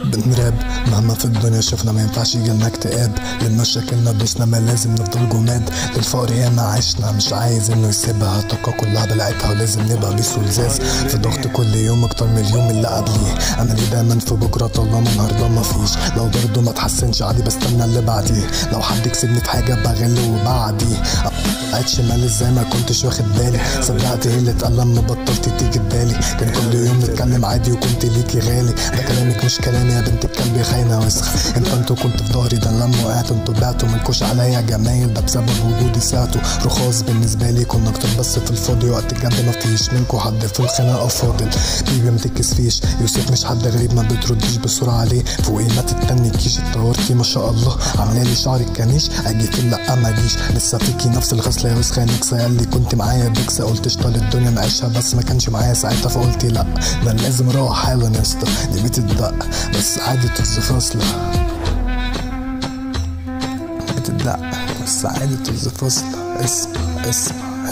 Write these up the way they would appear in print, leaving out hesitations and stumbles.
بنراب مهما في الدنيا شفنا ما ينفعش يجيلنا اكتئاب، لمشاكلنا دوسنا ما لازم نفضل جماد، للفقر ياما عشنا مش عايز انه يسيبها، طاقة كلها بلعتها ولازم نبقى بيس ولزاز، في ضغط كل يوم اكتر من اليوم اللي قبليه، املي دايما في بكره طالما النهارده مفيش، لو برضه ما تحسنش عادي بستنى اللي بعديه، لو حد كسبني في حاجه بغل وبعدي عيش مالي ازاي ما كنتش واخد بالي، صدقت ايه اللي اتقال لما بطلت تيجي ببالي، كان كل يوم نتكلم عادي وكنت ليكي غالي، ده كلامك مش كلامي يا بنت الكلب خاينه وسخ، انتوا كنت في ظهري ده لما وقعت انتوا بعتوا ملكوش عليا جمايل، ده بسبب وجودي ساعته رخاص بالنسبه لي، كنا اكتر بس في الفاضي وقت الجد مفيش منكوا حد في الخناقه فاضل، بيبي ما تتكسفيش يوسف مش حد غريب ما بترديش بسرعه عليه، فوقي ما تتنكيش اتطورتي ما شاء الله، عاملالي شعرك كنيش اجي في لا ما اجيش، لسه فيكي نفس الغسله يا وسخه نكسه ياللي كنت معايا بيكسه، قلت اشطال الدنيا نعيشها بس ما كانش معايا ساعتها فقلت لا ده لازم اروح حالا يا اسطى دي بتدق بس عادي طز فاصله بتدق بس عادي طز فاصله اسمع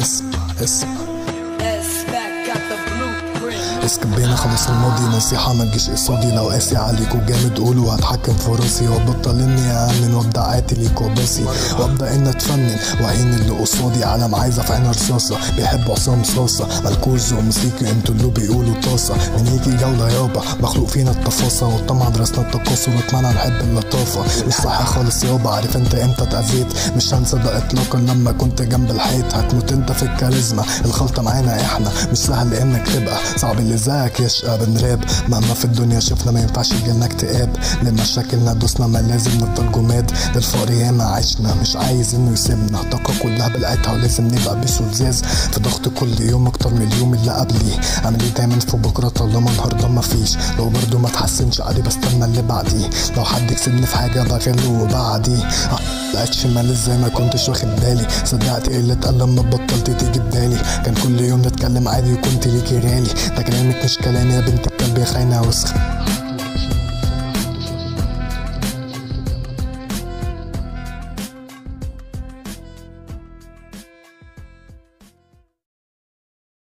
اسكبينا خلاص الماضي نصيحة ما تجيش قصادي، لو قاسي عليك وجامد قولوا هتحكم في راسي، وابطل اني اامن وابدا عاتليك وباسي، وابدا اني اتفنن واهين اللي قصادي، عالم عايزه في عينها رصاصه بيحبوا عصام صاصه، مالكوز وموسيقي انتوا اللي بيقولوا طاسه، من يجي جوله يابا مخلوق فينا التفاصه، والطمع درسنا التكاثر واتمنع نحب اللطافه، مش صح خالص يابا عارف انت امتى اتاذيت، مش هنسى ده اطلاقا لما كنت جنب الحيط، هتموت انت في الكاريزما الخلطه معانا احنا مش سهل انك تبقى صعب اللي زيك يشقى، بنراب مهما في الدنيا شفنا ما ينفعش يجيلنا اكتئاب، لمشاكلنا دوسنا ما لازم نفضل جماد، للفقر ياما عشنا مش عايز انه يسيبنا، طاقة كلها بلعتها ولازم نبقى بيس ولزاز، في ضغط كل يوم اكتر من اليوم اللي قبليه، عامل دايما في بكره طالما النهارده مفيش، لو برضه ما تحسنش عادي بستنى اللي بعديه، لو حد كسبني في حاجه بغل وبعدي لقيتش مال ازاي ما كنتش واخد بالي، صدقت ايه اللي اتقال لما بطلت تيجي ببالي، كان كل يوم نتكلم عادي وكنت ليكي غالي، ده كلامك مش كلامي يا بنت الكلب خاينه وسخ.